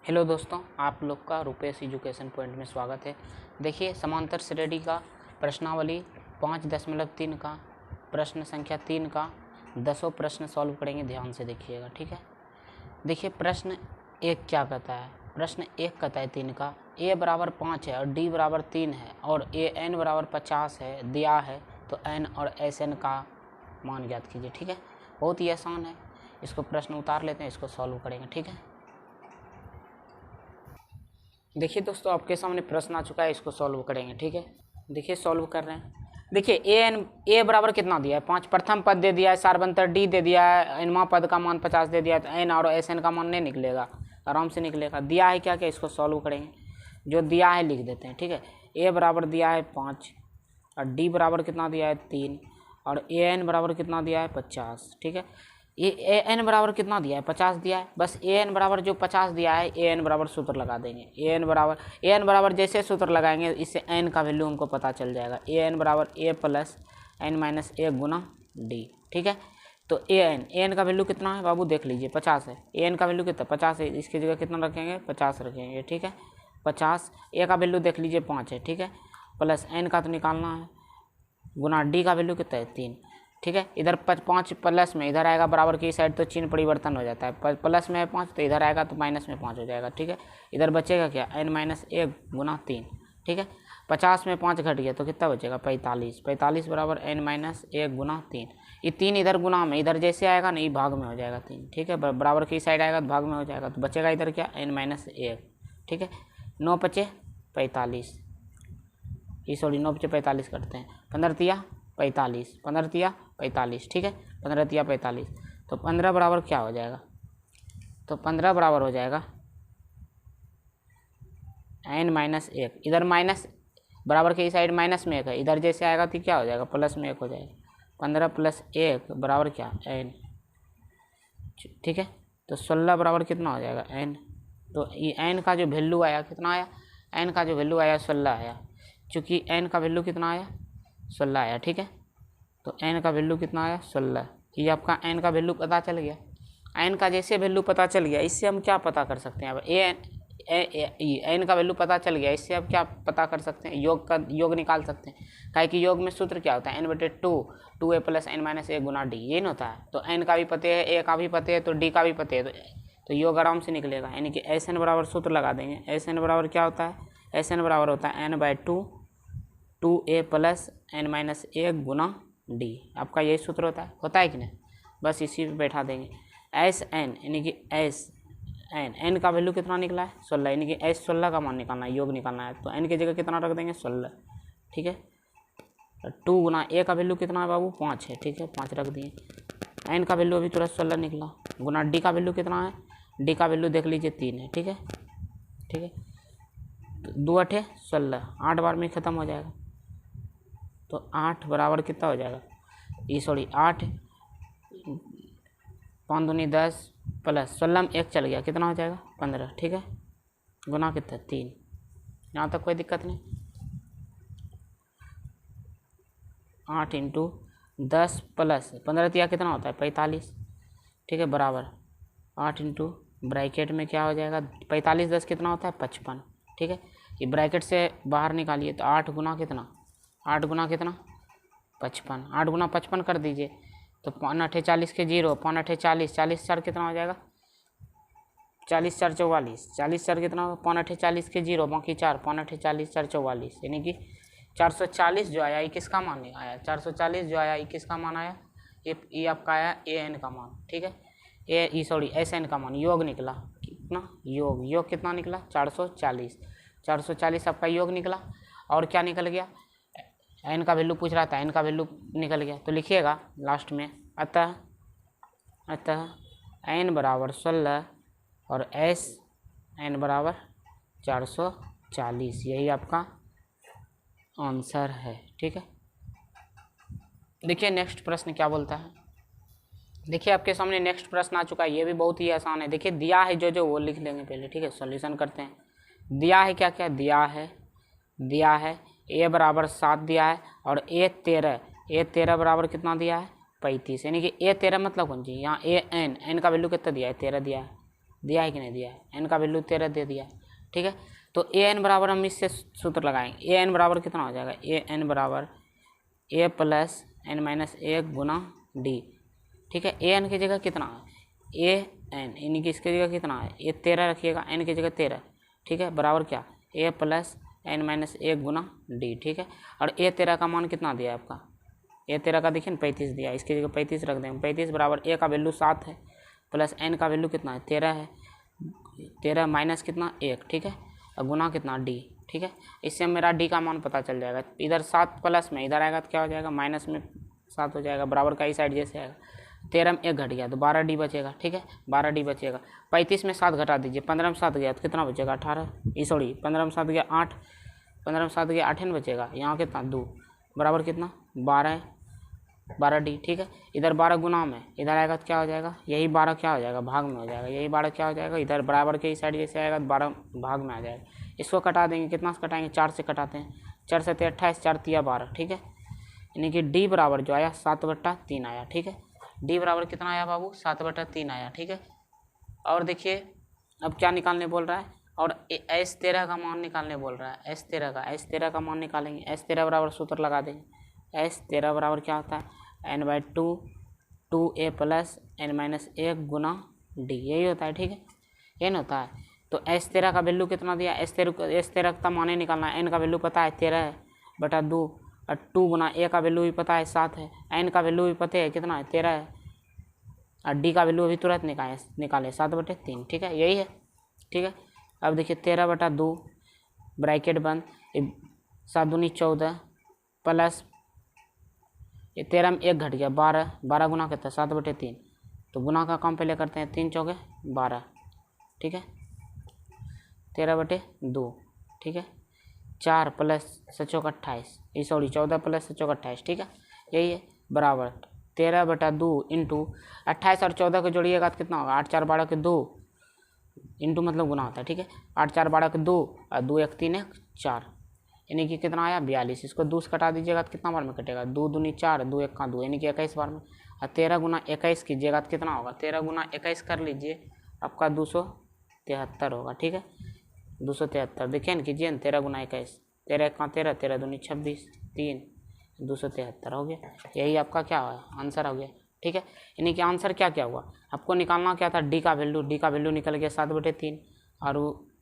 Hello दोस्तों, आप लोग का रुपेश एजुकेशन पॉइंट में स्वागत है। देखिए, समांतर श्रेणी का प्रश्नावली 5.3 का प्रश्न संख्या 3 का 10 प्रश्न सॉल्व करेंगे। ध्यान से देखिएगा, ठीक है। देखिए, प्रश्न 1 क्या कहता है। प्रश्न 1 कहता है 3 का a बराबर 5 है और d बराबर 3 है और an बराबर 50 है दिया है, तो n और sn का मान ज्ञात कीजिए। ठीक है, बहुत ही आसान है। इसको प्रश्न उतार लेते हैं, इसको सॉल्व करेंगे। ठीक है, देखिए दोस्तों, आपके सामने प्रश्न आ चुका है, इसको सॉल्व करेंगे। ठीक है, देखिए सॉल्व कर रहे हैं। देखिए ए बराबर कितना दिया है 5, प्रथम पद दे दिया है, सार्वंतर डी दे दिया है, एनवा पद का मान 50 दे दिया है, तो एन और एस एन का मान नहीं निकलेगा, आराम से निकलेगा। दिया है क्या क्या, इसको सॉल्व करेंगे। जो दिया है लिख देते हैं। ठीक है, ए बराबर दिया है 5 और डी बराबर कितना दिया है 3 और ए एन बराबर कितना दिया है 50। ठीक है, ए एन बराबर कितना दिया है 50 दिया है। बस ए एन बराबर जो 50 दिया है, ए एन बराबर सूत्र लगा देंगे। ए एन बराबर जैसे सूत्र लगाएंगे, इससे एन का वैल्यू हमको पता चल जाएगा। ए एन बराबर ए प्लस एन माइनस ए गुना डी। ठीक है, तो ए एन का वैल्यू कितना है बाबू, देख लीजिए 50 है। ए एन का वैल्यू कितना 50 है, इसकी जगह कितना रखेंगे 50 रखेंगे। ठीक है, 50, ए का वैल्यू देख लीजिए 5 है। ठीक है, प्लस एन का तो निकालना है, गुना डी का वैल्यू कितना है 3। ठीक है, इधर 5 प्लस में इधर आएगा बराबर की साइड, तो चिन्ह परिवर्तन हो जाता है। प्लस में है 5 तो इधर आएगा तो माइनस में 5 हो जाएगा। ठीक है, इधर बचेगा क्या n माइनस 1 गुना 3। ठीक है, 50 में 5 घट गया तो कितना बचेगा 45। 45 बराबर n माइनस 1 गुना 3। ये 3 इधर गुना में, इधर जैसे आएगा ना, ये भाग में हो जाएगा 3। ठीक है, बराबर की साइड आएगा तो भाग में हो जाएगा, तो बचेगा इधर क्या n माइनस 1। ठीक है, 9 बचे 45, ये सॉरी 9 बचे 45 करते हैं, 15 तिया 45, 15 तिया 45। ठीक है, 15 तिया 45, तो 15 बराबर क्या हो जाएगा, तो 15 बराबर हो जाएगा n माइनस 1। इधर माइनस बराबर के साइड माइनस में 1 है, इधर जैसे आएगा तो क्या हो जाएगा प्लस में 1 हो जाएगा। 15 प्लस 1 बराबर क्या n। ठीक है, तो 16 बराबर कितना हो जाएगा n। तो ये n का जो वैल्यू आया कितना आया, n का जो वैल्यू आया 16 आया। चूँकि n का वैल्यू कितना आया 16 आया। ठीक है, तो n का वैल्यू कितना आया 16। ये आपका n का वैल्यू पता चल गया। n का जैसे वैल्यू पता चल गया, इससे हम क्या पता कर सकते हैं। अब n का वैल्यू पता चल गया, इससे अब क्या पता कर सकते हैं, योग निकाल सकते हैं। काहे कि योग में सूत्र क्या होता है n/2 2a plus n minus A गुना डी, ये नहीं होता है। तो n का भी पते है, a का भी पते है, तो d का भी पते है, तो योग आराम से निकलेगा। यानी कि Sn बराबर सूत्र लगा देंगे। Sn बराबर क्या होता है, Sn बराबर होता है n/2 2a plus n minus A गुना डी। आपका यही सूत्र होता है कि नहीं, बस इसी पे बैठा देंगे। एस एन यानी कि एस एन का वैल्यू कितना निकला है 16, यानी कि एस 16 का मान निकालना है, योग निकालना है, तो एन की जगह कितना रख देंगे 16। ठीक है, 2 गुना ए का वैल्यू कितना है बाबू 5 है। ठीक है, 5 रख दिए। एन का वैल्यू अभी तुरंत 16 निकला, गुना डी का वैल्यू कितना है, डी का वैल्यू देख लीजिए 3 है। ठीक है, ठीक है, 2 8 16, 8 बार में ख़त्म हो जाएगा, तो 8 बराबर कितना हो जाएगा, ये सॉरी 8 5 दूनी 10 प्लस 16 में 1 चल गया, कितना हो जाएगा 15। ठीक है, गुना कितना 3, यहाँ तक कोई दिक्कत नहीं। 8 इंटू 10 प्लस 15 तिया कितना होता है 45। ठीक है, बराबर 8 इंटू ब्रैकेट में क्या हो जाएगा 45 10 कितना होता है 55। ठीक है, ये ब्रैकेट से बाहर निकालिए, तो 8 गुना कितना 8 गुना कितना 55, 8 गुना 55 कर दीजिए, तो 5 8 40 के 0, 5 8 40, 40 4 कितना हो जाएगा 40 4 44, 40 4 कितना होगा 5 8 40 के 0 बाकी 4, 5 8 40 4 44, यानी कि 440 जो आया ये किसका मान आया 440 जो आया ये किसका मान आया, ये आपका आया ए एन का मान। ठीक है, ए सॉरी एस एन का मान, योग निकला कितना, योग कितना निकला 440, 440 आपका योग निकला। और क्या निकल गया, एन का वैल्यू पूछ रहा था, एन का वैल्यू निकल गया, तो लिखिएगा लास्ट में अतः एन बराबर 16 और एस एन बराबर 440, यही आपका आंसर है। ठीक है, देखिए नेक्स्ट प्रश्न क्या बोलता है। देखिए आपके सामने नेक्स्ट प्रश्न आ चुका है, ये भी बहुत ही आसान है। देखिए दिया है जो वो लिख लेंगे पहले। ठीक है, सॉल्यूशन करते हैं। दिया है क्या क्या, दिया है ए बराबर 7 दिया है और ए 13 बराबर कितना दिया है 35, यानी कि ए 13 मतलब कौन सी, यहाँ ए एन का वैल्यू कितना दिया है 13 दिया है। दिया है कि नहीं दिया है, एन का वैल्यू 13 दे दिया है, ठीक है। तो ए एन बराबर हम इससे सूत्र लगाएंगे, ए एन बराबर कितना हो जाएगा, ए एन बराबर ए प्लस एन माइनस 1 गुना डी, ठीक है। ए एन की जगह कितना है, ए एन, यानी कि इसकी जगह कितना है, ए 13 रखिएगा, एन की जगह 13, ठीक है, बराबर क्या, ए प्लस एन माइनस 1 गुना डी, ठीक है। और ए 13 का मान कितना दिया है आपका, ए 13 का देखिए 35 दिया, इसकी जगह 35 रख देंगे। 35 बराबर ए का वैल्यू 7 है प्लस एन का वैल्यू कितना है 13 है, 13 माइनस कितना 1, ठीक है, और गुना कितना डी, ठीक है। इससे मेरा डी का मान पता चल जाएगा। इधर 7 प्लस में इधर आएगा तो क्या हो जाएगा, माइनस में 7 हो जाएगा, बराबर का ही साइड जैसे आएगा। 13 में 1 घट गया तो 12 डी बचेगा, ठीक है, 12 डी बचेगा। 35 में 7 घटा दीजिए, 15 में 7 गया तो कितना बचेगा 18, सॉरी 15 में 7 गया 8, 15 में 7 गया 8 बचेगा, यहाँ कितना 2, बराबर कितना 12 डी, ठीक है। इधर 12 गुना में इधर आएगा तो क्या हो जाएगा, यही 12 क्या हो जाएगा भाग में हो जाएगा, यही 12 क्या हो जाएगा, इधर बराबर के ही साइड जैसे आएगा तो 12 भाग में आ जाएगा। इसको कटा देंगे, कितना से कटाएंगे, 4 से कटाते हैं, 4 से 28, 4 तिया 12, ठीक है। यानी कि डी बराबर जो आया 7/3 आया, ठीक है। डी बराबर कितना आया बाबू, 7/3 आया, ठीक है। और देखिए अब क्या निकालने बोल रहा है, और एस 13 का मान निकालने बोल रहा है, एस 13 का मान निकालेंगे। एस 13 बराबर सूत्र लगा देंगे, एस 13 बराबर क्या होता है, n/2 2a plus n minus 1 गुना डी, यही होता है, ठीक है, यही ना होता है। तो एस 13 का वैल्यू कितना दिया, एस 13 का माने निकालना है, एन का वैल्यू पता है 13/2, और 2 गुना ए का वैल्यू भी पता है 7 है, एन का वैल्यू भी पता है कितना है 13 है, और डी का वैल्यू अभी तुरंत निकाले 7/3, ठीक है, यही है, ठीक है। अब देखिए 13/2 ब्रैकेट बंद, 7 दूनी 14 प्लस ये 13 में 1 घट गया 12, 12 गुना कितना 7/3, तो गुना का काम पहले करते हैं, 3 चौके 12, ठीक है, 13/2, ठीक है, 4 प्लस 7 चौक 28, सॉरी 14 प्लस 7 चौक 28, ठीक है, यही है, बराबर 13/2 इंटू 28 और 14 को जोड़िएगा तो कितना होगा, 8 4 12 के 2, इंटू मतलब गुना होता है, ठीक है, 8 4 12 के 2 और 2 1 3 1 4, यानी कि कितना आया 42। इसको 2 से कटा दीजिएगा तो कितना बार में कटेगा, 2 दूनी 4, 2 1 का 2, यानी कि 21 बार में। और 13 गुना 21 कीजिएगा तो कितना होगा, 13 गुना 21 कर लीजिए, आपका 273 होगा, ठीक है, 273। देखिए ना कीजिए ना, 13 गुना 21, 13 1 का 13, 13 दूनी 26, 3, 273 हो गया, यही आपका क्या हुआ आंसर हो गया, ठीक है। यानी कि आंसर क्या क्या हुआ, आपको निकालना क्या था, डी का वैल्यू निकल गया 7/3, और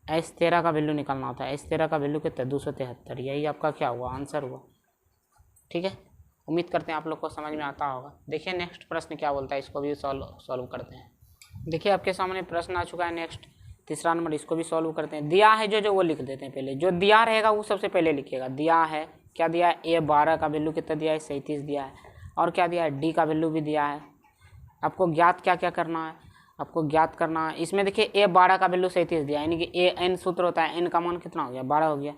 एस 13 का वैल्यू निकालना होता है, एस 13 का वैल्यू कितना 273, यही आपका क्या हुआ आंसर हुआ, ठीक है। उम्मीद करते हैं आप लोग को समझ में आता होगा। देखिए नेक्स्ट प्रश्न क्या बोलता है, इसको भी सॉल्व करते हैं। देखिए आपके सामने प्रश्न आ चुका है नेक्स्ट, तीसरा नंबर, इसको भी सॉल्व करते हैं। दिया है जो वो लिख देते हैं, पहले जो दिया रहेगा वो सबसे पहले लिखिएगा। दिया है, क्या दिया है, ए 12 का वैल्यू कितना दिया है 37 दिया है, और क्या दिया है, डी का वैल्यू भी दिया है। आपको ज्ञात क्या क्या करना है, आपको ज्ञात करना है, इसमें देखिए ए 12 का वैल्यू 37 दिया, यानी कि ए एन सूत्र होता है, एन का मान कितना हो गया 12 हो गया,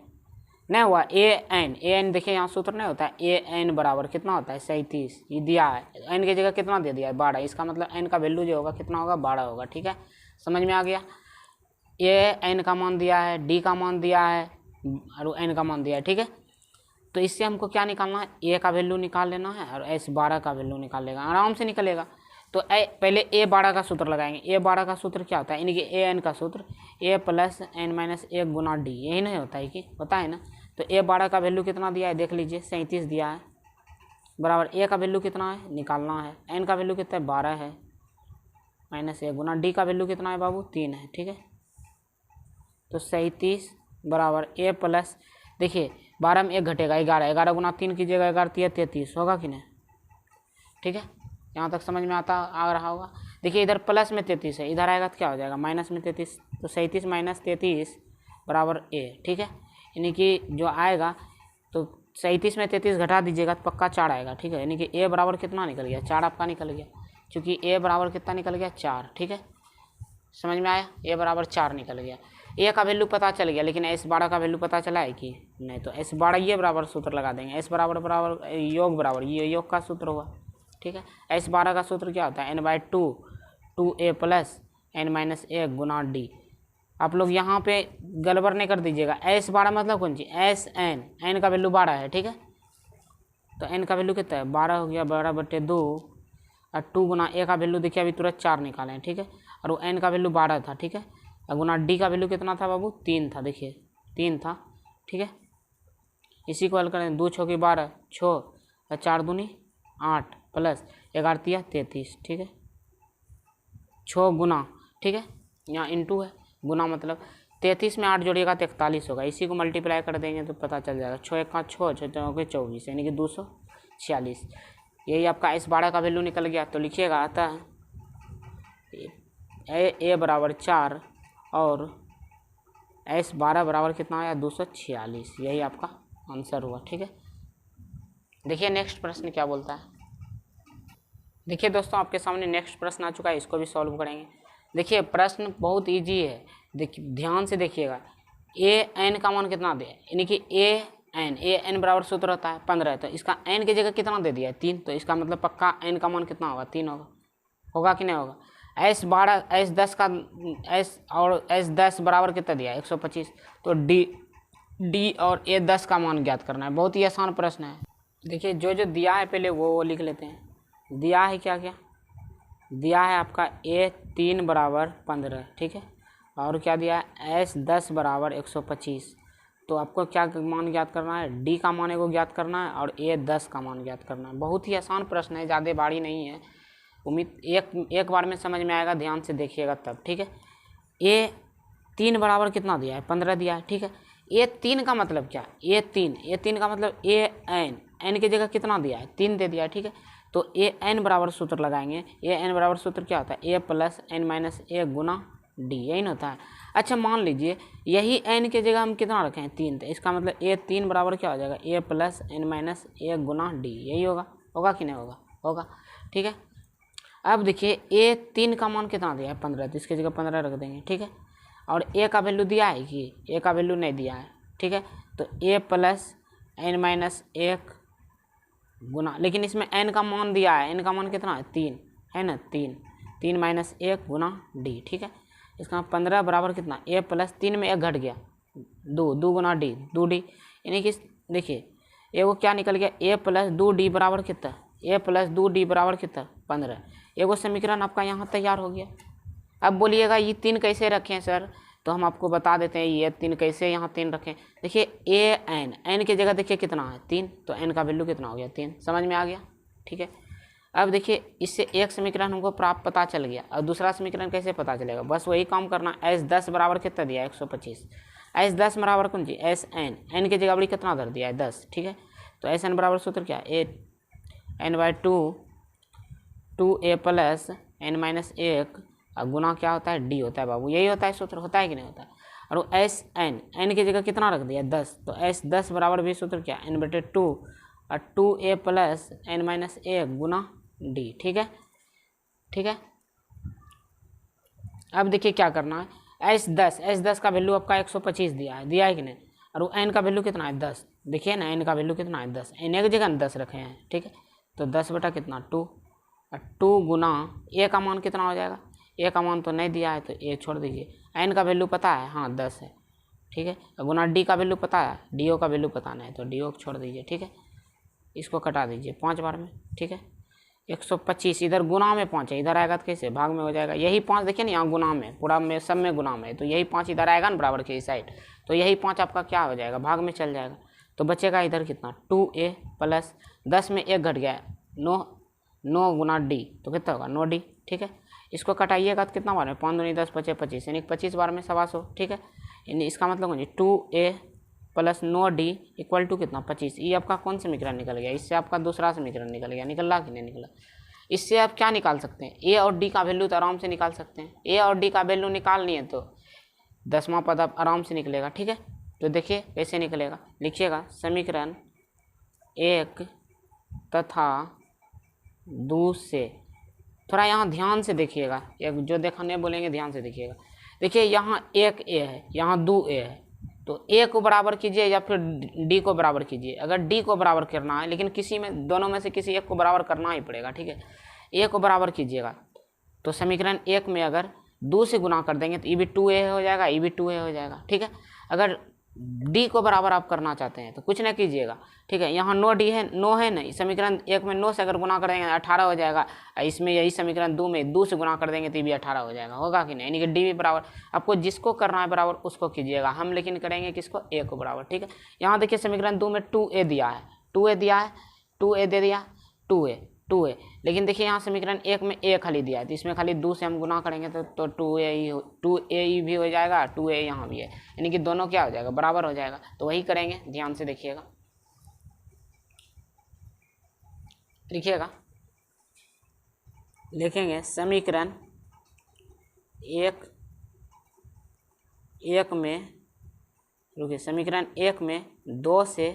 नहीं हुआ, ए एन देखिए यहाँ सूत्र नहीं होता है, ए एन बराबर कितना होता है 37, ये दिया है, एन की जगह कितना दे दिया है 12, इसका मतलब एन का वैल्यू जो होगा कितना होगा 12 होगा, ठीक है, समझ में आ गया। ए एन का मान दिया है, डी का मान दिया है, और एन का मान दिया है, ठीक है। तो इससे हमको क्या निकालना है, ए का वैल्यू निकाल लेना है, और एस 12 का वैल्यू निकाल लेगा, आराम से निकलेगा। तो पहले ए 12 का सूत्र लगाएंगे। ए 12 का सूत्र क्या होता है, यानी कि ए एन का सूत्र ए प्लस एन माइनस 1 गुना डी, यही नहीं होता है कि होता है ना। तो ए 12 का वैल्यू कितना दिया है देख लीजिए, 37 दिया है, बराबर ए का वैल्यू कितना है निकालना है, एन का वैल्यू कितना है 12 है, माइनस 1 गुना डी का वैल्यू कितना है बाबू 3 है, ठीक है। तो 37 बराबर ए प्लस, देखिए 12 में 1 घटेगा 11, 11 गुना 3 कीजिएगा, 11 33 होगा कि नहीं, ठीक है, यहाँ तक समझ में आ रहा होगा। देखिए इधर प्लस में 33 है, इधर आएगा तो क्या हो जाएगा माइनस में 33, तो 37 माइनस 33 बराबर ए, ठीक है, यानी कि जो आएगा तो 37 में 33 घटा दीजिएगा तो पक्का 4 आएगा, ठीक है, यानी कि ए बराबर कितना निकल गया 4 आपका निकल गया, क्योंकि ए बराबर कितना निकल गया 4, ठीक है, समझ में आया, ए बराबर 4 निकल गया। ए का वैल्यू पता चल गया, लेकिन एस 12 का वैल्यू पता चला है कि नहीं, तो एस 12 ये बराबर सूत्र लगा देंगे, एस बराबर योग बराबर ये योग का सूत्र हुआ, ठीक है। एस 12 का सूत्र क्या होता है, n/2 2a plus n minus 1 गुना डी। आप लोग यहाँ पे गड़बड़ नहीं कर दीजिएगा, एस 12 मतलब कौन सी, एस एन का वैल्यू 12 है, ठीक है, तो एन का वैल्यू कितना है 12 हो गया, 12/2, और 2 गुना ए का वैल्यू देखिए अभी तुरंत 4 निकालें, ठीक है, और वो n का वैल्यू 12 था, ठीक है। और गुना d का वैल्यू कितना था बाबू, 3 था, देखिए 3 था, ठीक है। इसी को हल करें, 2 छः 12, 6 4 दूनी 8 प्लस 11 तिया 33, ठीक है। 6 गुना, ठीक है, यहाँ इंटू है, गुना मतलब 33 में 8 जोड़िएगा तो 41 होगा। इसी को मल्टीप्लाई कर देंगे तो पता चल जाएगा, 6 1 6 6 24 यानी कि 246। यही आपका S12 का वैल्यू निकल गया। तो लिखिएगा, आता है ए बराबर 4 और S12 बराबर कितना आया, 246। यही आपका आंसर हुआ, ठीक है। देखिए नेक्स्ट प्रश्न क्या बोलता है। देखिए दोस्तों, आपके सामने नेक्स्ट प्रश्न आ चुका है, इसको भी सॉल्व करेंगे। देखिए प्रश्न बहुत इजी है, देखिए ध्यान से देखिएगा। ए एन का मान कितना दिया है, यानी कि ए एन बराबर सूत्र होता है 15, तो इसका एन की जगह कितना दे दिया है, 3। तो इसका मतलब पक्का एन का मान कितना होगा, 3 होगा कि नहीं होगा। S10 का S10 बराबर कितना दिया है, 125। तो डी और A10 का मान ज्ञात करना है। बहुत ही आसान प्रश्न है। देखिए जो जो दिया है पहले वो लिख लेते हैं। दिया है क्या क्या, दिया है आपका A3 बराबर 15, ठीक है। और क्या दिया है, S10 बराबर 125। तो आपको क्या मान ज्ञात करना है, डी का मान को ज्ञात करना है और A10 का मान ज्ञात करना है। बहुत ही आसान प्रश्न है, ज़्यादा भारी नहीं है। उम्मीद एक बार में समझ में आएगा, ध्यान से देखिएगा तब, ठीक है। A3 बराबर कितना दिया है, 15 दिया है, ठीक है। A3 का मतलब क्या, A3 का मतलब एन की जगह कितना दिया है, 3 दे दिया है, ठीक है। तो एन बराबर सूत्र लगाएंगे। एन बराबर सूत्र क्या होता है, ए प्लस एन माइनस ए गुना डी, यही ना होता है। अच्छा मान लीजिए यही एन की जगह हम कितना रखें, 3, तो इसका मतलब A3 बराबर क्या हो जाएगा, ए प्लस एन माइनस ए गुना डी, यही होगा कि नहीं होगा, ठीक है। अब देखिए A3 का मान कितना दिया है, 15, तो इसकी जगह 15 रख देंगे, ठीक है। और ए का वैल्यू दिया है कि ए का वैल्यू नहीं दिया है, ठीक है। तो ए प्लस एन माइनस 1 गुना, लेकिन इसमें एन का मान दिया है, एन का मान कितना है, 3 है ना, 3 माइनस 1 गुना डी, ठीक है। इसका 15 बराबर कितना, ए प्लस 3 में 1 घट गया, 2 गुना डी, 2D, यानी कि देखिए ये वो क्या निकल गया, ए प्लस 2D बराबर कितना, ए प्लस 2D बराबर कितना, 15। एगो समीकरण आपका यहाँ तैयार हो गया। अब बोलिएगा ये 3 कैसे रखें सर, तो हम आपको बता देते हैं ये 3 कैसे यहाँ 3 रखें। देखिए एन की जगह देखिए कितना है, 3, तो एन का वैल्यू कितना हो गया, 3। समझ में आ गया, ठीक है। अब देखिए इससे एक समीकरण हमको प्राप्त पता चल गया, और दूसरा समीकरण कैसे पता चलेगा, बस वही काम करना। S10 बराबर कितना दिया है, 125। S10 बराबर कौन जी, एन की जगह बड़ी कितना धर दिया है, 10, ठीक है। तो SN बराबर सूत्र क्या है, n/2 a plus N minus 1 और गुना क्या होता है, डी होता है बाबू, यही होता है सूत्र, होता है कि नहीं होता है। और एन की जगह कितना रख दिया, 10, तो S10 बराबर भी सूत्र क्या, n/2 और 2a प्लस एन माइनस 1 गुना डी, ठीक है। अब देखिए क्या करना है, S10 का वैल्यू आपका 125 दिया है कि नहीं, और एन का वैल्यू कितना है, 10। देखिए ना एन का वैल्यू कितना है, 10, एन की जगह 10 रखे हैं, ठीक है। तो 10 बटा कितना, 2, और 2 गुना ए का मान कितना हो जाएगा, ए का मान तो नहीं दिया है तो ए छोड़ दीजिए। एन का वैल्यू पता है, हाँ 10 है, ठीक है। गुना डी का वैल्यू पता है, डी का वैल्यू पता नहीं तो डी को छोड़ दीजिए, ठीक है। इसको कटा दीजिए 5 बार में, ठीक है। 125 इधर गुना में 5 है, इधर आएगा तो कैसे भाग में हो जाएगा। यही 5 देखिए ना यहाँ गुना में, पूरा में सब में गुना में, तो यही 5 इधर आएगा ना बराबर के इस साइड, तो यही 5 आपका क्या हो जाएगा, भाग में चल जाएगा। तो बचेगा इधर कितना, 2a प्लस 10 में 1 घट गया, 9 गुना डी, तो कितना होगा 9D, ठीक है। इसको कटाइएगा तो कितना बार में, 5 दूनी 10 25 25, यानी 25 बार में 125, ठीक है। यानी इसका मतलब 2a plus 9D equal to कितना, 25। ये आपका कौन समीकरण निकल गया, इससे आपका दूसरा समीकरण निकल गया, निकला कि नहीं निकला। इससे आप क्या निकाल सकते हैं, ए और डी का वैल्यू तो आराम से निकाल सकते हैं। ए और डी का वैल्यू निकाल लिए तो 10वां पद आप आराम से निकलेगा, ठीक है। तो देखिए कैसे निकलेगा, लिखिएगा समीकरण 1 तथा 2 से, थोड़ा यहाँ ध्यान से देखिएगा, एक जो देखने बोलेंगे ध्यान से देखिएगा। देखिए यहाँ 1a है, यहाँ 2a है, तो a को बराबर कीजिए या फिर d को बराबर कीजिए। अगर d को बराबर करना है, लेकिन किसी में दोनों में से किसी एक को बराबर करना ही पड़ेगा, ठीक है। a को बराबर कीजिएगा तो समीकरण 1 में अगर 2 से गुना कर देंगे तो ये भी 2a हो जाएगा, ये भी 2a हो जाएगा, ठीक है। अगर डी को बराबर आप करना चाहते हैं तो कुछ ना कीजिएगा, ठीक है। यहाँ 9D है, 9 है नहीं, समीकरण 1 में 9 से अगर गुना करेंगे 18 हो जाएगा। इसमें यही समीकरण 2 में 2 से गुना कर देंगे तो ये भी 18 हो जाएगा, होगा कि नहीं। यानी कि डी भी बराबर, आपको जिसको करना है बराबर उसको कीजिएगा, हम लेकिन करेंगे किसको, ए को बराबर, ठीक है। यहाँ देखिए समीकरण 2 में 2A दिया है, 2A दिया है, 2A दे दिया, 2A, लेकिन देखिए यहाँ समीकरण 1 में ए खाली दिया है, तो इसमें खाली 2 से हम गुना करेंगे तो 2A भी हो जाएगा, 2A यहाँ भी है, यानी कि दोनों क्या हो जाएगा, बराबर हो जाएगा। तो वही करेंगे, ध्यान से देखिएगा, लिखिएगा, लिखेंगे समीकरण 1 में, रुकिए, समीकरण 1 में 2 से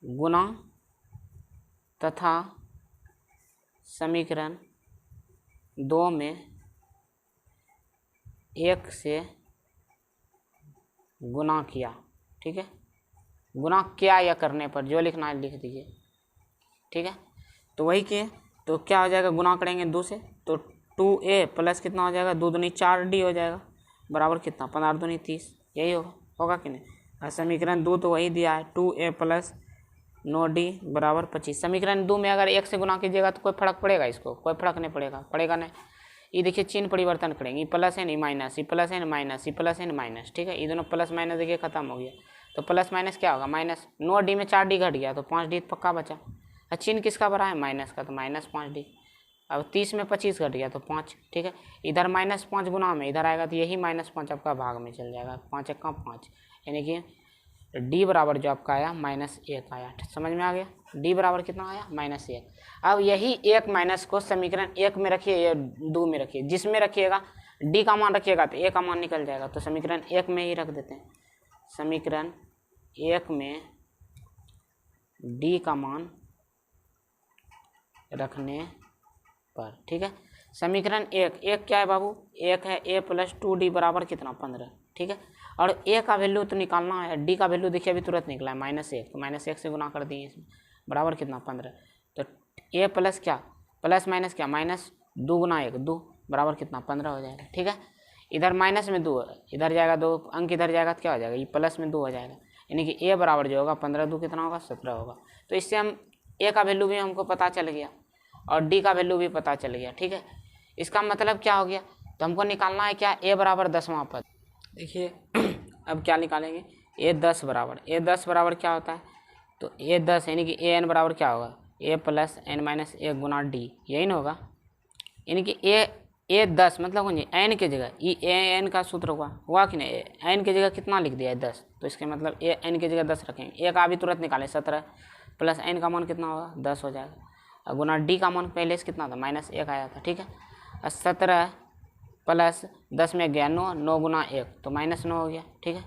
गुना तथा समीकरण 2 में 1 से गुना किया, ठीक है। गुना किया या करने पर जो लिखना है लिख दीजिए, ठीक है। तो वही किए तो क्या हो जाएगा, गुना करेंगे 2 से तो 2A प्लस कितना हो जाएगा, 2 दूनी 4D हो जाएगा, बराबर कितना, 15 दूनी 30, यही होगा कि नहीं। और समीकरण 2 तो वही दिया है, 2A प्लस 9D बराबर 25। समीकरण 2 में अगर 1 से गुना कीजिएगा तो कोई फर्क पड़ेगा, इसको कोई फर्क नहीं पड़ेगा नहीं। ये देखिए चिन्ह परिवर्तन करेंगे, प्लस है नहीं माइनस, ये प्लस है माइनस, ये प्लस है माइनस, ठीक है। ये दोनों प्लस माइनस देखिए खत्म हो गया, तो प्लस माइनस क्या होगा, माइनस। 9D में 4D घट गया तो 5D पक्का बचा। चिन्ह किसका बड़ा है, माइनस का, तो माइनस 5D। अब 30 में 25 घट गया तो 5, ठीक है। इधर -5 गुना में इधर आएगा तो यही -5 आपका भाग में चल जाएगा, 5 1 5, यानी कि डी बराबर जो आपका आया -1 आया, समझ में आ गया। डी बराबर कितना आया, -1। अब यही 1 माइनस को समीकरण 1 में रखिए या 2 में रखिए, जिसमें रखिएगा डी का मान रखिएगा तो ए का मान निकल जाएगा, तो समीकरण 1 में ही रख देते हैं। समीकरण 1 में डी का मान रखने पर, ठीक है। समीकरण 1 क्या है बाबू, 1 है a प्लस 2D बराबर कितना, 15, ठीक है। और a का वैल्यू तो निकालना है, d का वैल्यू देखिए अभी तुरंत निकला है -1, तो -1 से गुना कर दिए इसमें, बराबर कितना, 15। तो a प्लस क्या, प्लस माइनस क्या, -2 गुना 1 2 बराबर कितना, 15 हो जाएगा, ठीक है। इधर माइनस में 2 इधर जाएगा, 2 अंक इधर जाएगा तो क्या हो जाएगा, ये प्लस में 2 हो जाएगा, यानी कि a बराबर जो होगा 15 2 कितना होगा, 17 होगा। तो इससे हम a का वैल्यू भी हमको पता चल गया और d का वैल्यू भी पता चल गया, ठीक है। इसका मतलब क्या हो गया, तो हमको निकालना है क्या, a बराबर 10वां पद। देखिए अब क्या निकालेंगे, a 10 बराबर क्या होता है, तो a 10 यानी कि a n बराबर क्या होगा, a plus n minus 1 Guna d, यही ना होगा। यानी कि a 10 मतलब n के जगह ये n का सूत्र हुआ कि नहीं, n की जगह कितना लिख दिया है 10, तो इसके मतलब a n की जगह 10 रखेंगे। a का अभी तुरंत निकालें 17 प्लस n का मान कितना होगा, 10 हो जाएगा। और गुना d का मान पहले से कितना था, -1 आया था, ठीक है। और 17 प्लस 10 में गया 9 गुना 1 तो -9 हो गया, ठीक है,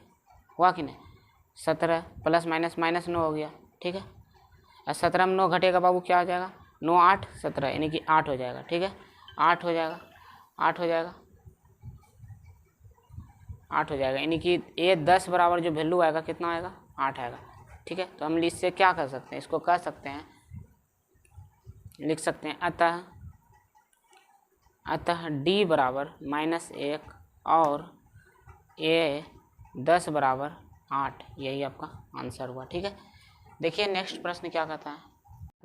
हुआ कि नहीं। 17 प्लस माइनस 9 हो गया, ठीक है। और 17 में 9 घटेगा बाबू, क्या हो जाएगा, 9 8 17 यानी कि 8 हो जाएगा, ठीक है, 8 हो जाएगा, 8 हो जाएगा, 8 हो जाएगा। यानी कि a 10 बराबर जो वैल्यू आएगा कितना आएगा, 8 आएगा, ठीक है। तो हम इससे क्या कर सकते हैं, इसको कह सकते हैं, लिख सकते हैं अतः d बराबर -1 और a 10 बराबर 8, यही आपका आंसर हुआ, ठीक है। देखिए नेक्स्ट प्रश्न क्या कहता है,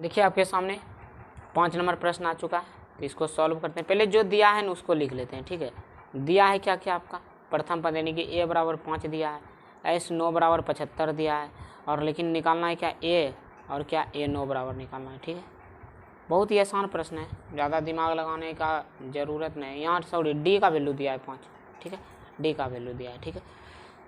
देखिए आपके सामने 5 नंबर प्रश्न आ चुका है, तो इसको सॉल्व करते हैं। पहले जो दिया है ना उसको लिख लेते हैं, ठीक है। दिया है क्या क्या आपका, प्रथम पद यानी कि a बराबर 5 दिया है, s 9 बराबर 75 दिया है, और लेकिन निकालना है क्या, a और क्या a 9 बराबर निकालना है, ठीक है। बहुत ही आसान प्रश्न है, ज़्यादा दिमाग लगाने का ज़रूरत नहीं। यहाँ सॉरी डी का वैल्यू दिया है 5, ठीक है, डी का वैल्यू दिया है, ठीक है।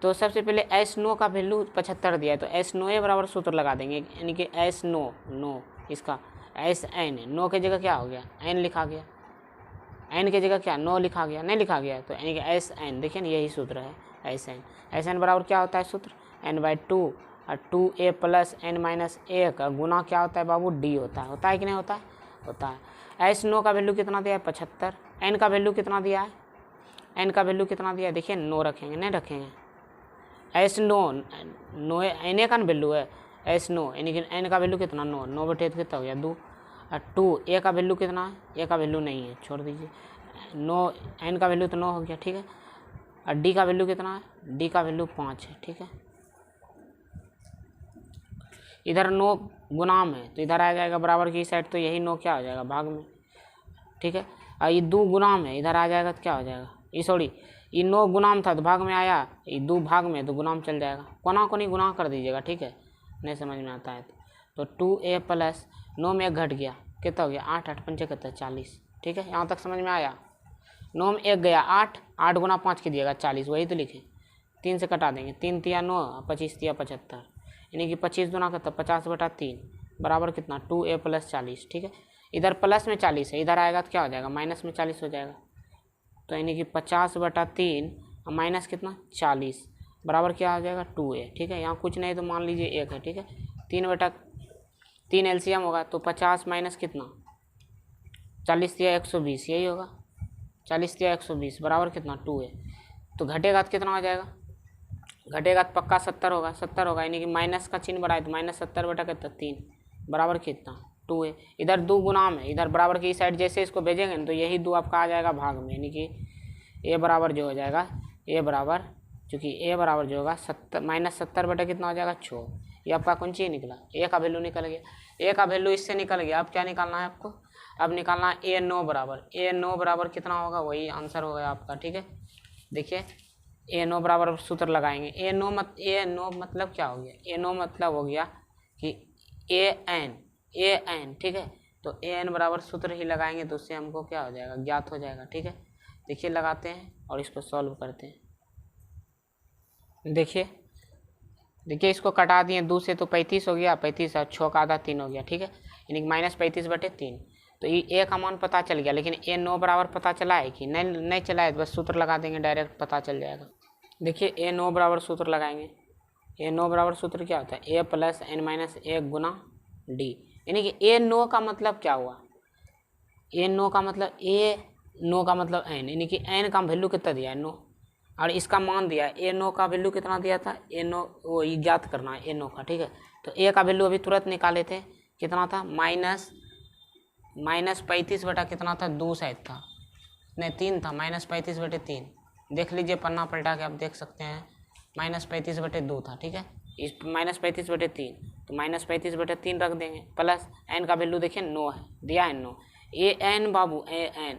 तो सबसे पहले s 9 का वैल्यू 75 दिया है, तो s 9 बराबर सूत्र लगा देंगे, यानी कि s 9 इसका s n 9 की जगह क्या हो गया, n लिखा गया, n की जगह क्या 9 लिखा गया, नहीं लिखा गया, तो यानी कि s n, देखिए ना यही सूत्र है, s n बराबर क्या होता है सूत्र, n/2 और 2a प्लस n माइनस 1 गुना क्या होता है बाबू, d होता है कि नहीं होता है। s 9 का वैल्यू कितना दिया है 75, n का वैल्यू कितना दिया है, n का वैल्यू कितना दिया है, देखिए 9 रखेंगे, नहीं रखेंगे, s 9 n का वैल्यू है, s 9 यानी कि n का वैल्यू कितना 9 बटे कितना हो गया 2, और 2 a का वैल्यू कितना है, a का वैल्यू नहीं है, छोड़ दीजिए, 9 n का वैल्यू तो 9 हो गया, ठीक है। और d का वैल्यू कितना है, d का वैल्यू 5 है, ठीक है। इधर 9 गुणाम है तो इधर आ जाएगा बराबर की साइड, तो यही 9 क्या हो जाएगा भाग में, ठीक है। और ये 2 गुणाम है, इधर आ जाएगा तो क्या हो जाएगा, ये सॉरी ये 9 गुणाम था तो भाग में आया, ये 2 भाग में तो गुणाम चल जाएगा, कोना को नहीं गुना कर दीजिएगा, ठीक है, नहीं समझ में आता है तो 2a प्लस 9 में 1 घट गया, कितना हो गया 8, 8 पंचे कितना 40, ठीक है। यहाँ तक समझ में आया। 9 में 1 गया 8, 8 गुना 5 की दिएगा 40, वही तो लिखे, 3 से कटा देंगे, 3 तिया 9, 25 तिया 75, यानी कि 25 गुना कितना 50/3 बराबर कितना 2a प्लस 40, ठीक है। इधर प्लस में 40 है, इधर आएगा तो क्या हो जाएगा माइनस में 40 हो जाएगा, तो यानी कि 50/3 और माइनस कितना 40 बराबर क्या हो जाएगा 2a, ठीक है। यहाँ कुछ नहीं तो मान लीजिए 1 है, ठीक है। 3/3 एलसीएम होगा तो 50 माइनस कितना 40 या 120, यही होगा 40 या 120 बराबर कितना 2a, तो घटेगा तो कितना हो जाएगा, घटेगा तो पक्का 70 होगा, 70 होगा, यानी कि माइनस का चिन्ह बढ़ाए तो -70/3 बराबर कितना 2a। इधर 2 गुणाम है, इधर बराबर की साइड जैसे इसको भेजेंगे तो यही 2 आपका आ जाएगा भाग में, यानी कि a बराबर जो हो जाएगा a बराबर, चूँकि a बराबर जो होगा 70 कितना हो जाएगा 6, ये आपका कौन चीज़ निकला, a का वैल्यू निकल गया, a का वैल्यू इससे निकल गया। अब क्या निकालना है आपको, अब निकालना है a9 बराबर कितना होगा, वही आंसर होगा आपका, ठीक है। देखिए a9 बराबर सूत्र लगाएंगे, a9 मतलब क्या हो गया, a9 मतलब हो गया कि an, ठीक है। तो an बराबर सूत्र ही लगाएंगे तो उससे हमको क्या हो जाएगा ज्ञात हो जाएगा, ठीक है। देखिए लगाते हैं और इसको सॉल्व करते हैं। देखिए इसको कटा दिए, 2 से तो 35 हो गया, 35 और 6 का आधा 3 हो गया, ठीक है, यानी कि -35/3, तो ये a का मान पता चल गया, लेकिन a9 बराबर पता चला है कि नहीं चला है, बस सूत्र लगा देंगे डायरेक्ट पता चल जाएगा। देखिए a9 बराबर सूत्र लगाएंगे, a9 बराबर सूत्र क्या होता है a plus n-1 Guna d, यानी कि a9 का मतलब क्या हुआ, a9 का मतलब n, यानी कि n का वैल्यू कितना दिया है 9 और इसका मान दिया है a9 का वैल्यू कितना दिया था a9, वो ये ज्ञात करना है a9 का, ठीक है। तो a का वैल्यू अभी तुरंत निकाले थे, कितना था -35 बटा कितना था 2 शायद था, नहीं 3 था, -35/3, देख लीजिए पन्ना पलटा के आप देख सकते हैं, -35/2 था, ठीक है। इस -35/3 तो -35/3 रख देंगे, प्लस n का वैल्यू देखिए 9 है, दिया है 9, an बाबू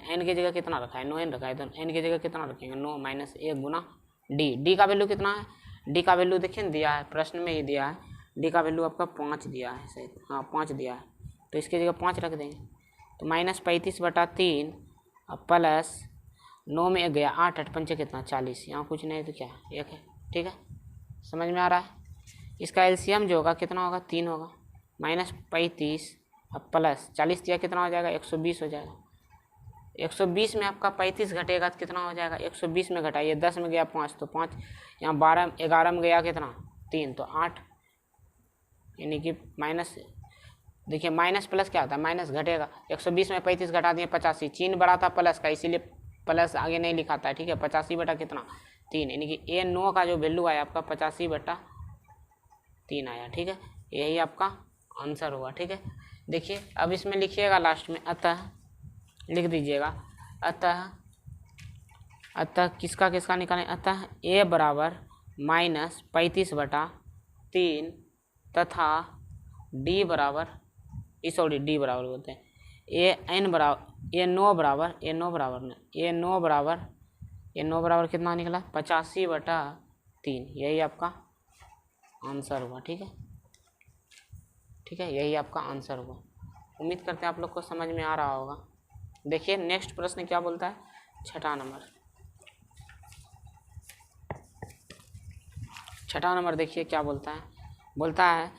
n की जगह कितना रखा है 9n रखा है, तो n की जगह कितना रखेंगे 9 -1 गुना d का वैल्यू कितना है, d का वैल्यू देखिए दिया है प्रश्न में ही दिया है, d का वैल्यू आपका 5 दिया है शायद, हाँ 5 दिया है, तो इसकी जगह 5 रख देंगे, तो -35/3 और प्लस 9 में 1 गया 8, 8 पंचे कितना 40, यहाँ कुछ नहीं तो क्या 1 है, ठीक है, समझ में आ रहा है। इसका एलसीएम जो होगा कितना होगा 3 होगा, -35 अब प्लस 40 दिया कितना हो जाएगा 120 हो जाएगा, 120 में आपका 35 घटेगा तो कितना हो जाएगा 120 में घटाइए, 10 में गया 5 तो 5, यहाँ 11 में गया कितना 3 तो 8, यानी कि माइनस, देखिए माइनस प्लस क्या होता है माइनस घटेगा, 120 में 35 घटा दिए 85, चिन्ह बड़ा था प्लस का इसीलिए प्लस आगे नहीं लिखाता है, ठीक है। 85 बटा कितना 3, यानी कि a9 का जो वैल्यू आया आपका 85/3 आया, ठीक है, यही आपका आंसर होगा, ठीक है। देखिए अब इसमें लिखिएगा लास्ट में अतः, लिख दीजिएगा अतः किसका किसका निकालें, अतः a बराबर -35/3 तथा d बराबर बोलते हैं a9 बराबर कितना निकला 85/3, यही आपका आंसर हुआ, ठीक है, यही आपका आंसर हुआ। उम्मीद करते हैं आप लोग को समझ में आ रहा होगा। देखिए नेक्स्ट प्रश्न क्या बोलता है, छठा नंबर देखिए क्या बोलता है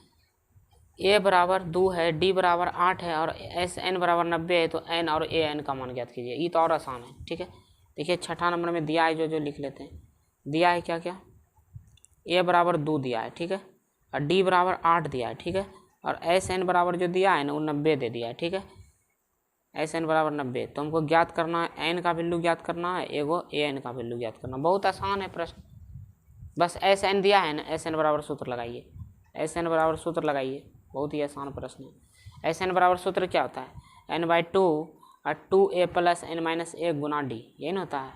a बराबर 2 है, d बराबर 8 है और SN बराबर 90 है, तो n और AN का मान ज्ञात कीजिए। ये तो और आसान है, ठीक है। देखिए छठा नंबर में दिया है जो लिख लेते हैं, दिया है क्या a बराबर 2 दिया है, ठीक है, और d बराबर 8 दिया है, ठीक है, और SN बराबर जो दिया है ना वो 90 दे दिया है, ठीक है, SN बराबर 90, तो हमको ज्ञात करना है n का वैल्यू ज्ञात करना है, एगो AN का वैल्यू ज्ञात करना, बहुत आसान है प्रश्न, बस SN दिया है ना, SN बराबर सूत्र लगाइए, बहुत ही आसान प्रश्न है। SN बराबर सूत्र क्या होता है n/2 और 2a प्लस n-1 गुना d, यही ना होता है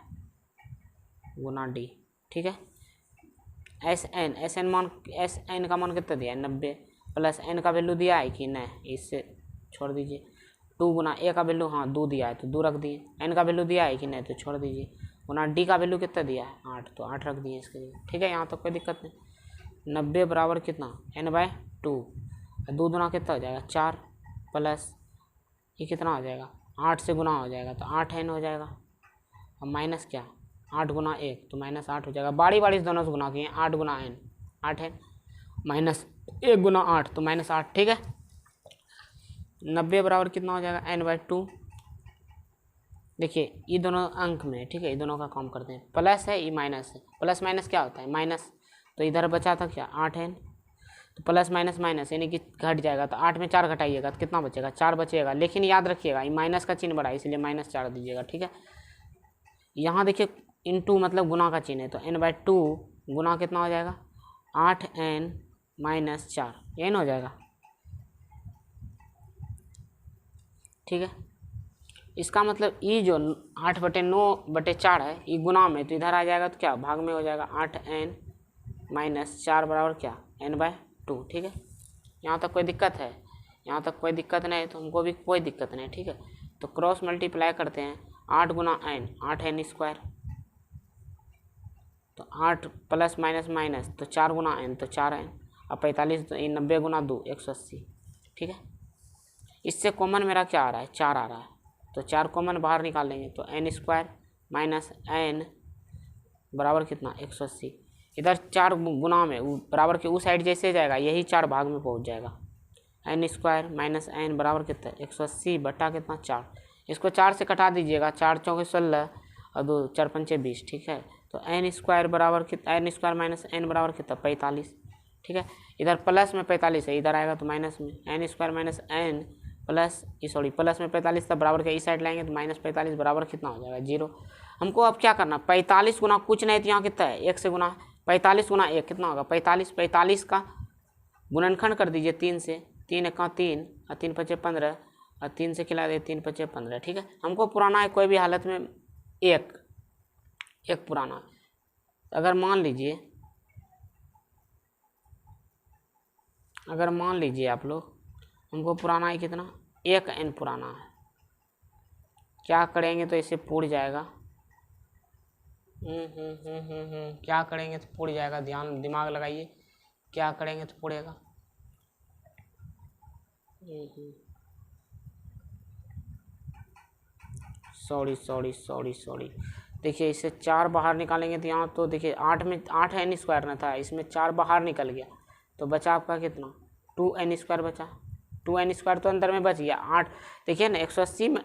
गुना d, ठीक है। SN का मान कितना दिया है 90, प्लस एन का वैल्यू दिया है कि नहीं, इससे छोड़ दीजिए। 2 गुना ए का वैल्यू हाँ 2 दिया है तो 2 रख दिए। एन का वैल्यू दिया है कि नहीं तो छोड़ दीजिए। गुना डी का वैल्यू कितना दिया है 8 तो 8 रख दिए इसके लिए। ठीक है, यहाँ तक कोई दिक्कत नहीं। 90 बराबर कितना n/2। 2 गुना कितना हो जाएगा 4 प्लस ये कितना हो जाएगा 8 से गुना हो जाएगा तो 8n हो जाएगा। अब माइनस क्या 8 गुना 1 तो -8 हो जाएगा। बारी बारी से दोनों से गुना किए 8 गुना n 8n माइनस 1 गुना 8 तो -8। ठीक है, 90 बराबर कितना हो जाएगा n/2। देखिए ये दोनों अंक में, ठीक है, ये दोनों का काम करते हैं। प्लस है ये माइनस है, प्लस माइनस क्या होता है माइनस, तो इधर बचा था क्या 8n तो प्लस माइनस माइनस यानी कि घट जाएगा तो 8 में 4 घटाइएगा तो कितना बचेगा 4 बचेगा। लेकिन याद रखिएगा ये माइनस का चिन्ह बड़ा है इसलिए -4 दीजिएगा। ठीक है, यहाँ देखिए इनटू मतलब गुना का चिन्ह है तो n/2 गुना कितना हो जाएगा 8n - 4 n हो जाएगा। ठीक है, इसका मतलब ये जो 8/9/4 है ये गुना में तो इधर आ जाएगा तो क्या भाग में हो जाएगा 8n - 4 बराबर क्या n/2। ठीक है, यहाँ तक कोई दिक्कत है, यहाँ तक कोई दिक्कत नहीं तो हमको भी कोई दिक्कत नहीं। ठीक है, तो क्रॉस मल्टीप्लाई करते हैं 8 गुना n 8n² तो 8 प्लस माइनस माइनस तो 4 गुना n तो 4n और 45 तो 90 गुना 2 180। ठीक है, इससे कॉमन मेरा क्या आ रहा है 4 आ रहा है तो 4 कॉमन बाहर निकाल लेंगे तो n² माइनस n बराबर कितना 180। इधर 4 गुना में बराबर के उस साइड जैसे जाएगा यही 4 भाग में पहुंच जाएगा। n² माइनस n बराबर कितना 180 बटा कितना 4। इसको 4 से कटा दीजिएगा 4 चौके 16 और 2 4 पंचे 20। ठीक है, तो n² बराबर कितना n² माइनस n बराबर कितना 45। ठीक है, इधर प्लस में 45 है इधर आएगा तो माइनस में n² minus n plus plus में 45 था बराबर के इस साइड लाएंगे तो -45 बराबर कितना हो जाएगा 0। हमको अब क्या करना 45 गुना कुछ नहीं तो यहाँ कितना है 1 से गुना 45 गुना 1 कितना होगा 45 का गुणनखंड कर दीजिए 3 से 3 × 3 और 3 × 5 = 15 और 3 से खिला दे 3 × 5 = 15। ठीक है, हमको पुराना है कोई भी हालत में एक पुराना है। अगर मान लीजिए आप लोग हमको पुराना है कितना 1n पुराना है, क्या करेंगे तो इसे पूर्ण जाएगा। क्या करेंगे तो पूर्ण जाएगा, दिमाग लगाइए क्या करेंगे तो पूरेगा। सॉरी देखिए इसे 4 बाहर निकालेंगे तो यहाँ तो देखिए 8 n² ना था इसमें 4 बाहर निकल गया तो बचा आपका कितना 2n² बचा। 2n² तो अंदर में बच गया 8 देखिए ना 180 में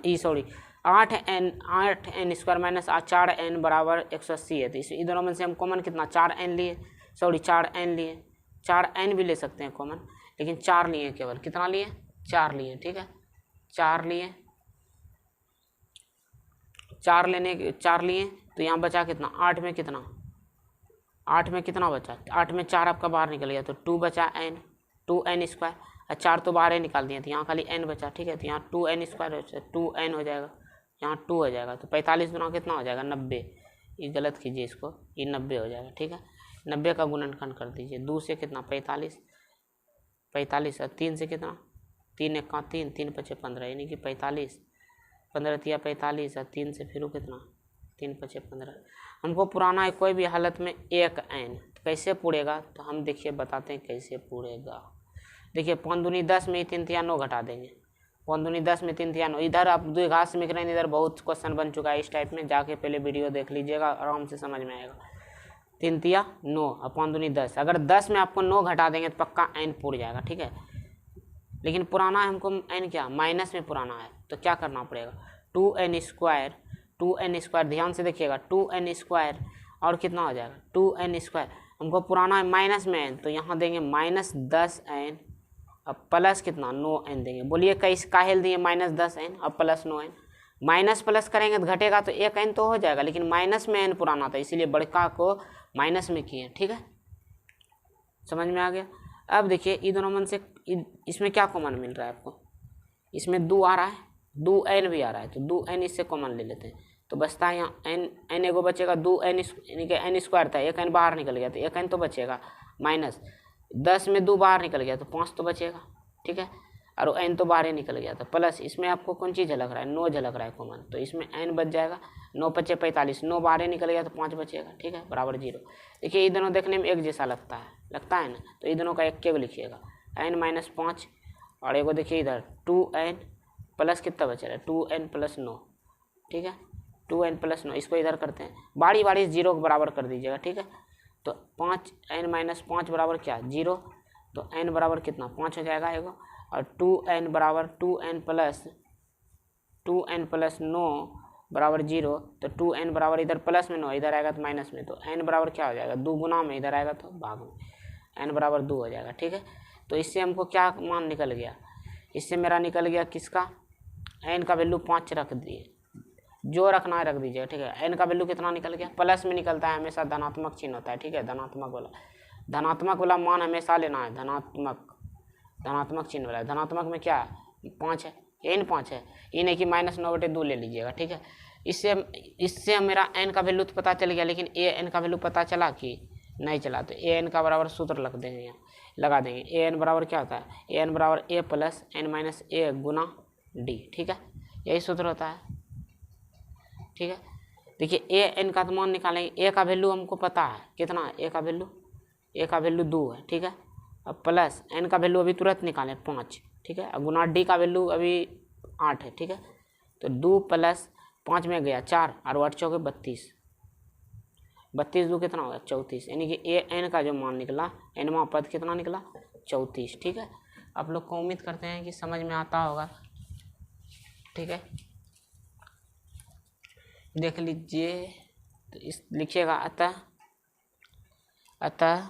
8n² माइनस 4n बराबर 180 है तो इस दोनों में से हम कॉमन कितना 4n लिए 4n भी ले सकते हैं कॉमन लेकिन 4 लिए केवल कितना लिए 4 लिए। ठीक है, 4 लिए तो यहाँ बचा कितना 8 में कितना बचा 8 में 4 आपका बाहर निकल गया तो 2 बचा n 2n² और 4 तो बाहर ही निकाल दिए तो यहाँ खाली n बचा। ठीक है, तो यहाँ 2n² 2n हो जाएगा यहाँ 2 हो जाएगा तो 45 गुना कितना हो जाएगा 90। ये गलत कीजिए इसको ये 90 हो जाएगा। ठीक है, 90 का गुणनखंड कर दीजिए 2 से कितना 45 और 3 से कितना 3 × 3 3 × 5 = 15 यानी कि 45 15 × 45 और 3 से फिर कितना 3 × 5 = 15। हमको पुराना है कोई भी हालत में 1n तो कैसे पूरेगा तो हम देखिए बताते हैं कैसे पूरेगा। देखिए 5 दूनी 10 में 3 तिया 9 घटा देंगे 5 दूनी 10 में 3 तिया 9। इधर आप द्विघात समीकरण इधर बहुत क्वेश्चन बन चुका है इस टाइप में, जाके पहले वीडियो देख लीजिएगा आराम से समझ में आएगा। 3 तिया 9 और 5 दूनी 10 अगर 10 में आपको 9 घटा देंगे तो पक्का n पूर जाएगा। ठीक है, लेकिन पुराना है हमको n क्या माइनस में पुराना है तो क्या करना पड़ेगा 2n² ध्यान से देखिएगा 2n² और कितना हो जाएगा 2n²। हमको पुराना है माइनस में n तो यहाँ देंगे -10n अब प्लस कितना 9n देंगे। बोलिए कैसे काहेल दिए -10n अब प्लस 9n माइनस प्लस करेंगे तो घटेगा तो 1n तो हो जाएगा लेकिन माइनस में n पुराना था इसीलिए बड़का को माइनस में किए। ठीक है, समझ में आ गया। अब देखिए ये दोनों में से इसमें क्या कॉमन मिल रहा है आपको, इसमें 2 आ रहा है 2n भी आ रहा है तो 2n इससे कॉमन ले लेते हैं तो बचता है यहाँ n एगो बचेगा 2n यानी कि n² था 1n बाहर निकल गया तो 1n तो बचेगा माइनस 10 में 2 बाहर निकल गया तो 5 तो बचेगा, ठीक है, और n तो बाहर ही निकल गया था। प्लस इसमें आपको कौन चीज़ झलक रहा है, 9 झलक रहा है कॉमन, तो इसमें n बच जाएगा, 9 पच्चे 45, 9 बाहर ही निकल गया तो 5 बचेगा, ठीक है, बराबर 0। देखिए ये दोनों देखने में एक जैसा लगता है ना, तो ये दोनों का एक को लिखिएगा n-5, और एगो देखिए इधर 2n प्लस कितना बच रहा है 2n प्लस 9, ठीक है, 2n प्लस 9, इसको इधर करते हैं, बारी बारी 0 के बराबर कर दीजिएगा, ठीक है। तो 5n-5 बराबर क्या 0, तो n बराबर कितना 5 हो जाएगा एगो, और 2n बराबर 2n प्लस 9 बराबर 0, तो 2n बराबर इधर प्लस में 9, इधर आएगा तो माइनस में, तो n बराबर क्या हो जाएगा 2 गुना में, इधर आएगा तो भाग में, n बराबर 2 हो जाएगा, ठीक है। तो इससे हमको क्या मान निकल गया, इससे मेरा निकल गया किसका, n का वैल्यू 5 रख दिए, जो रखना है रख दीजिएगा, ठीक है। n का वैल्यू कितना निकल गया, प्लस में निकलता है, हमेशा धनात्मक चिन्ह होता है, ठीक है, धनात्मक वाला मान हमेशा लेना है, धनात्मक चिन्ह वाला, धनात्मक में क्या 5 है, n 5 है, ये नहीं कि -9/2 ले लीजिएगा, ठीक है। इससे मेरा n का वैल्यू तो पता चल गया, लेकिन an का वैल्यू पता चला कि नहीं चला, तो an का बराबर सूत्र लगा देंगे। an बराबर क्या होता है, an बराबर a plus n-a Guna d, ठीक है, यही सूत्र होता है, ठीक है। देखिए an का तो मान निकालेंगे, a का वैल्यू हमको पता है कितना है, a का वैल्यू 2 है, ठीक है, अब प्लस n का वैल्यू अभी तुरंत निकालें 5, ठीक है, गुना d का वैल्यू अभी 8 है, ठीक है, तो 2 प्लस 5 में गया 4, और 8 चौके 32, 32 2 कितना होगा 34, यानी कि n का जो मान निकला, nवां पद कितना निकला 34, ठीक है। आप लोग को उम्मीद करते हैं कि समझ में आता होगा, ठीक है, देख लीजिए, तो इस लिखिएगा अतः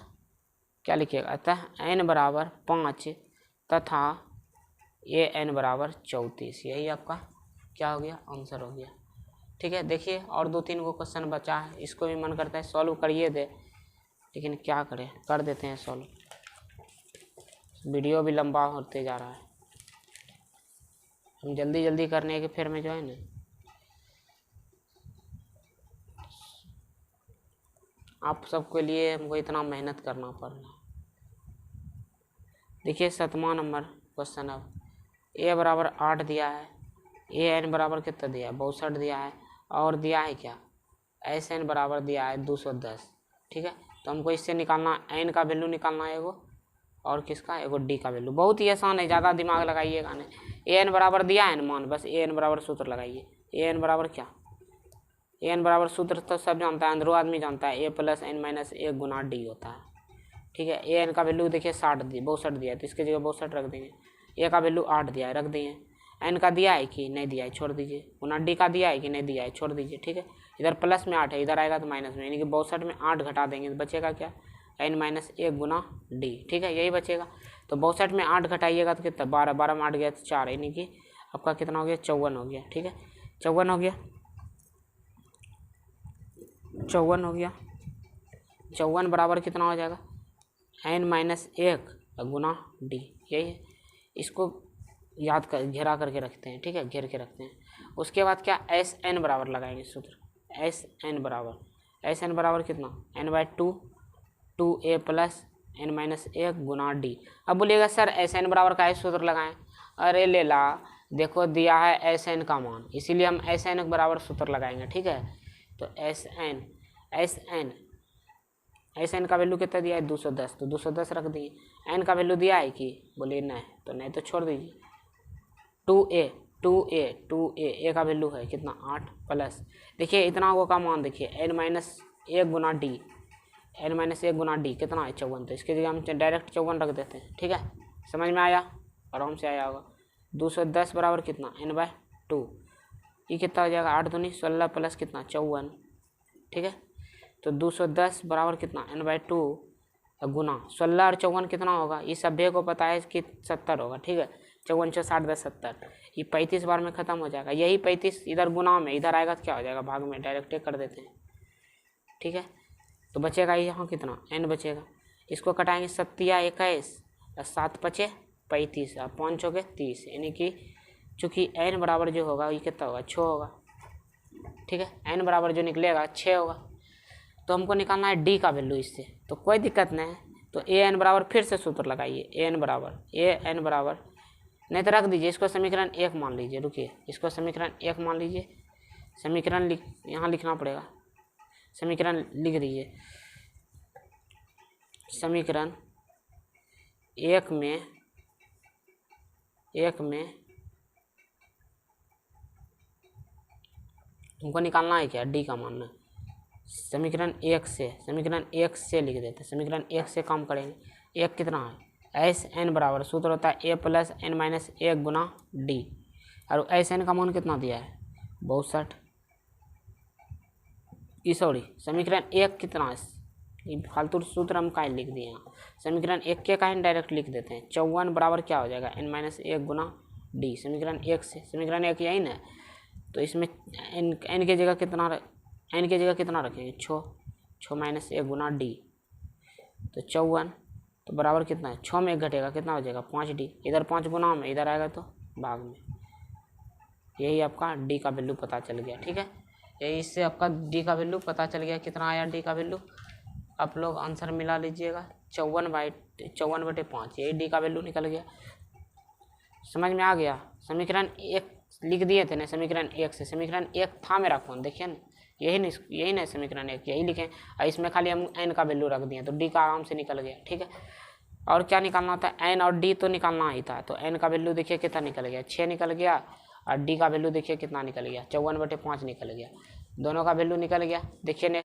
क्या लिखिएगा, अतः n बराबर 5 तथा n बराबर 34, यही आपका क्या हो गया, आंसर हो गया, ठीक है। देखिए और 2-3 को क्वेश्चन बचा है, इसको भी मन करता है सॉल्व करिए दे, लेकिन क्या करें, कर देते हैं सॉल्व, वीडियो भी लंबा होते जा रहा है, हम जल्दी जल्दी करने के फिर में जो है ना, आप सबके लिए हमको इतना मेहनत करना पड़ रहा है। देखिए 7वां नंबर क्वेश्चन, अब a बराबर 8 दिया है, an बराबर कितना दिया है 62 दिया है, और दिया है क्या sn बराबर दिया है 210, ठीक है। तो हमको इससे निकालना n का वैल्यू निकालना है एगो, और किसका एगो d का वैल्यू, बहुत ही आसान है, ज़्यादा दिमाग लगाइएगा नहीं। an बराबर दिया है ना मान, बस an बराबर सूत्र लगाइए, an बराबर क्या, an बराबर सूत्र तो सब जानता है, अंदरो आदमी जानता है, a plus n-a Guna d होता है, ठीक है। an का वैल्यू देखिए 62 दिया है, तो इसके जगह 62 रख देंगे, a का वैल्यू 8 दिया है, रख दिए, n का दिया है कि नहीं दिया है, छोड़ दीजिए, गुना d का दिया है कि नहीं दिया है, छोड़ दीजिए, ठीक है। इधर प्लस में 8 है, इधर आएगा तो माइनस में, यानी कि 62 में 8 घटा देंगे तो बचेगा क्या n-a गुना d, ठीक है, यही बचेगा। तो 62 में 8 घटाइएगा तो कितना 12, 12 में 8 गया तो 4, यानी कि आपका कितना हो गया 54 हो गया, ठीक है, 54 हो गया, 54 हो गया, 54 बराबर कितना हो जाएगा n-1 गुना d, यही है, इसको याद कर घेरा करके रखते हैं, ठीक है, घेर के रखते हैं। उसके बाद क्या sn बराबर लगाएंगे सूत्र, sn बराबर कितना n/2 2a प्लस n-a गुना d। अब बोलिएगा सर sn बराबर का सूत्र लगाएं, अरे ले ला, देखो दिया है sn का मान, इसीलिए हम sn बराबर सूत्र लगाएंगे, ठीक है। तो sn का वैल्यू कितना दिया है 210, तो 210 रख दिए, n का वैल्यू दिया है कि बोलिए नहीं, तो नहीं तो छोड़ दीजिए, 2a का वैल्यू है कितना 8 प्लस, देखिए इतना वो का मान देखिए n-a गुना d कितना है 54, तो इसके जगह हम डायरेक्ट 54 रख देते हैं, ठीक है, समझ में आया, आराम से आया होगा। 210 बराबर कितना n/2, ये कितना हो जाएगा 8 दूनी 16 प्लस कितना 54, ठीक है। तो 210 बराबर कितना n/2 गुना 16 और 54 कितना होगा, ये सभी को पता है कि 70 होगा, ठीक है, 54 × 60 = 70, ये 35 बार में ख़त्म हो जाएगा, यही 35 इधर गुना में, इधर आएगा तो क्या हो जाएगा भाग में, डायरेक्ट कर देते हैं, ठीक है। तो बचेगा यहाँ कितना n बचेगा, इसको कटाएंगे 7 या 21, 7 × 5 = 35, 5 × 30, यानी कि चूँकि n बराबर जो होगा ये कितना होगा 6 होगा, ठीक है, n बराबर जो निकलेगा 6 होगा। तो हमको निकालना है d का वैल्यू इससे, तो कोई दिक्कत नहीं है, तो ए एन बराबर फिर से सूत्र लगाइए, ए एन बराबर नहीं तो रख दीजिए, इसको समीकरण 1 मान लीजिए। रुकिए, इसको समीकरण 1 मान लीजिए। समीकरण यहाँ लिखना पड़ेगा, समीकरण लिख दीजिए। समीकरण 1 में तुमको निकालना है क्या, डी का मान। समीकरण 1 से लिख देते, समीकरण 1 से काम करेंगे। 1 कितना है, एस एन बराबर सूत्र होता है ए प्लस एन माइनस 1 गुना डी, और एस एन का मान कितना दिया है 62। सॉरी, समीकरण 1 कितना है, फालतू सूत्र हम काहे लिख दिए यहाँ। समीकरण 1 के काहे डायरेक्ट लिख देते हैं। 54 बराबर क्या हो जाएगा, एन माइनस 1 गुना डी। समीकरण 1 से, समीकरण 1 यही ना, तो इसमें एन की जगह कितना रखेंगे, 6 माइनस 1 गुना डी, तो 54, तो बराबर कितना है, 6 में 1 घटेगा, कितना हो जाएगा 5 डी। इधर 5 गुना में, इधर आएगा तो भाग में। यही आपका डी का वैल्यू पता चल गया। ठीक है, यही इससे आपका डी का वैल्यू पता चल गया। कितना आया डी का वैल्यू, आप लोग आंसर मिला लीजिएगा, 54/5, यही डी का वैल्यू निकल गया। समझ में आ गया। समीकरण 1 लिख दिए थे ना, समीकरण 1 से, समीकरण 1 था मेरा फोन, देखिए ना, यही ना समीकरण 1, यही लिखें, और इसमें खाली हम एन का वैल्यू रख दिए, तो डी का आराम से निकल गया। ठीक है, और क्या निकालना था, एन और डी तो निकालना ही था। तो एन का वैल्यू देखिए कितना निकल गया, 6 निकल गया, और डी का वैल्यू देखिए कितना निकल गया, 54/5 निकल गया। दोनों का वैल्यू निकल गया। देखिए ने